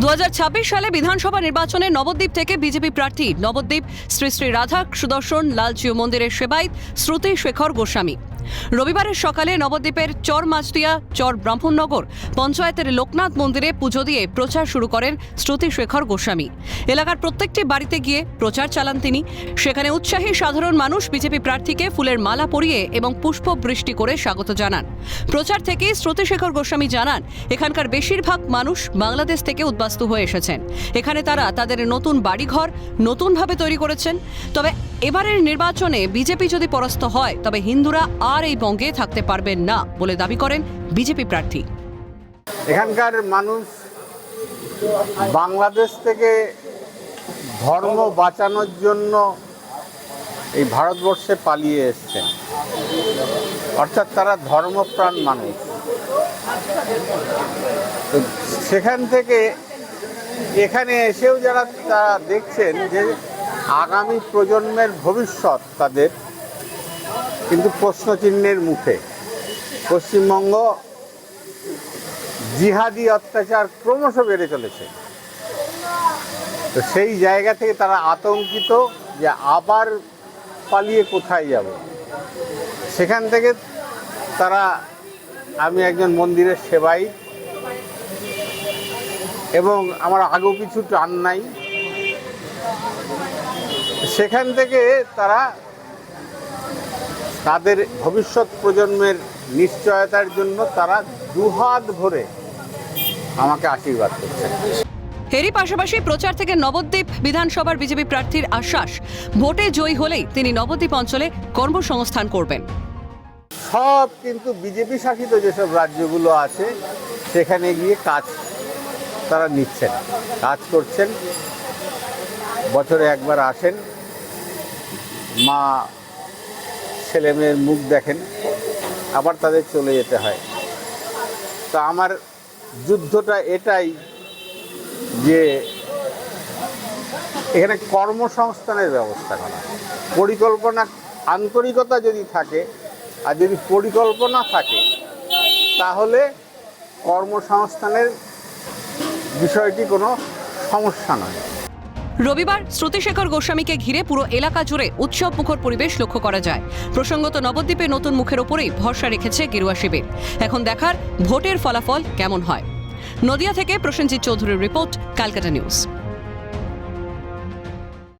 2026 সালে বিধানসভা নির্বাচনে নবদ্বীপ থেকে বিজেপি প্রার্থী নবদ্বীপ শ্রী শ্রী রাধা সুদর্শন লালজিউ মন্দিরের সেবায়িত শ্রুতি শেখর গোস্বামী রবিবারের সকালে নবদ্বীপের চর মাছদিয়া চর ব্রাহ্মণনগর পঞ্চায়েতের লোকনাথ মন্দিরে পুজো দিয়ে প্রচার শুরু করেন শ্রুতি শেখর গোস্বামী। এলাকার প্রত্যেকটি বাড়িতে গিয়ে প্রচার চালান তিনি। সেখানে উৎসাহী সাধারণ মানুষ বিজেপি প্রার্থীকে ফুলের মালা পরিয়ে এবং পুষ্প বৃষ্টি করে স্বাগত জানান। প্রচার থেকে শ্রুতি শেখর গোস্বামী জানান, এখানকার বেশিরভাগ মানুষ বাংলাদেশ থেকে উদ্বাস্তু হয়ে এসেছেন। এখানে তারা তাদের নতুন বাড়িঘর নতুনভাবে তৈরি করেছেন। তবে এবারের নির্বাচনে বিজেপি যদি পরাস্ত হয় তবে হিন্দুরা আর এই বঙ্গে থাকতে পারবেন না বলে দাবি করেন বিজেপি প্রার্থী। এখানকার মানুষ বাংলাদেশ থেকে ধর্ম বাঁচানোর জন্য এই ভারতবর্ষে পালিয়ে এসেছেন, অর্থাৎ তারা ধর্মপ্রাণ মানুষ। তো সেখান থেকে এখানে এসেও যারা তারা দেখছেন যে আগামী প্রজন্মের ভবিষ্যৎ তাদের কিন্তু প্রশ্নচিহ্নের মুখে। পশ্চিমবঙ্গ জিহাদি অত্যাচার ক্রমশ বেড়ে চলেছে। তো সেই জায়গা থেকে তারা আতঙ্কিত যে আবার পালিয়ে কোথায় যাব। সেখান থেকে তারা, আমি একজন মন্দিরের সেবাই এবং আমার আগেও কিছু টান নাই, সেখান থেকে তারা তাদের ভবিষ্যৎ প্রজন্মের নিশ্চয়তার জন্য তারা দুহাত ভরে আমাকে আশীর্বাদ করছে। এরই পাশাপাশি প্রচার থেকে নবদ্বীপ বিধানসভার বিজেপি প্রার্থীর আশ্বাস, ভোটে জয়ী হলেই তিনি নবদ্বীপ অঞ্চলে কর্মসংস্থান করবেন। সব কিন্তু বিজেপি শাসিত যেসব রাজ্যগুলো আছে সেখানে গিয়ে কাজ তারা নিচ্ছেন, কাজ করছেন। বছরে একবার আসেন, মা ছেলেমেয়ের মুখ দেখেন, আবার তাদের চলে যেতে হয়। তো আমার যুদ্ধটা এটাই যে এখানে কর্মসংস্থানের ব্যবস্থা করা, পরিকল্পনা, আন্তরিকতা যদি থাকে আর যদি পরিকল্পনা থাকে তাহলে কর্মসংস্থানের বিষয়টি কোনো সমস্যা নয়। রবিবার শ্রুতিশেখর গোস্বামীকে ঘিরে পুরো এলাকা জুড়ে উৎসব মুখর পরিবেশ লক্ষ্য করা যায়। প্রসঙ্গত নবদ্বীপে নতুন মুখের ওপরেই ভরসা রেখেছে গেরুয়া শিবির। এখন দেখার ভোটের ফলাফল কেমন হয়। নদিয়া থেকে প্রসেনজিৎ চৌধুরীর রিপোর্ট, ক্যালকাটা নিউজ।